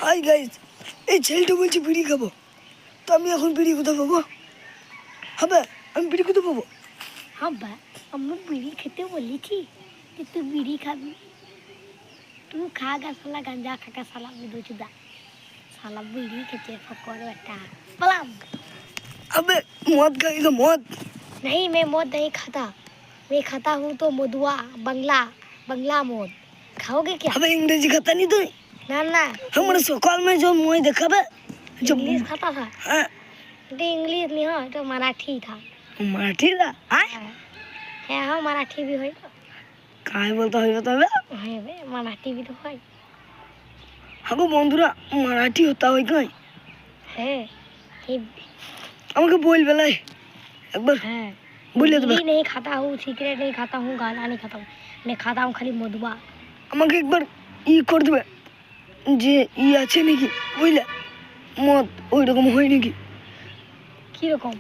Hi guys, এই ছেলেটা বলছে বিড়ি খাবো, তো আমি এখন বিড়ি কোথায় পাবো? হবে আমি বিড়ি কোথায় পাবো? हाँ बा हम बीड़ी खेते बोली थी कि तू बीड़ी खा तू खागा साला गंजा खागा साला विदो चुदा साला बीड़ी खेते फकोर बेटा पलाम अबे मौत खाएगा मौत। नहीं मैं मौत नहीं खाता मैं खाता हूँ तो मधुआ बंगला बंगला मौत खाओगे क्या अबे अंग्रेजी खाता नहीं तू? ना ना हमारे सकाल में जो मुझे देखा बे जब इंग्लिश खाता था हाँ तो इंग्लिश नहीं हो तो मराठी था मराठी था हाँ है हाँ मराठी भी हो काय बोलता है तबे? है बे मराठी भी तो है हागो बंधुरा मराठी होता है कहीं है ये আমাকে বলবে লাই একবার है বলে দেবে बीड़ी नहीं खाता हूँ सिगरेट नहीं खाता हूँ गांजा नहीं खाता हूँ मैं खाता हूँ खाली मधुआ আমাকে একবার ই করে দেবে যে ই আছে নাকি বুঝলে মদ ওই রকম হয় নাকি কি রকম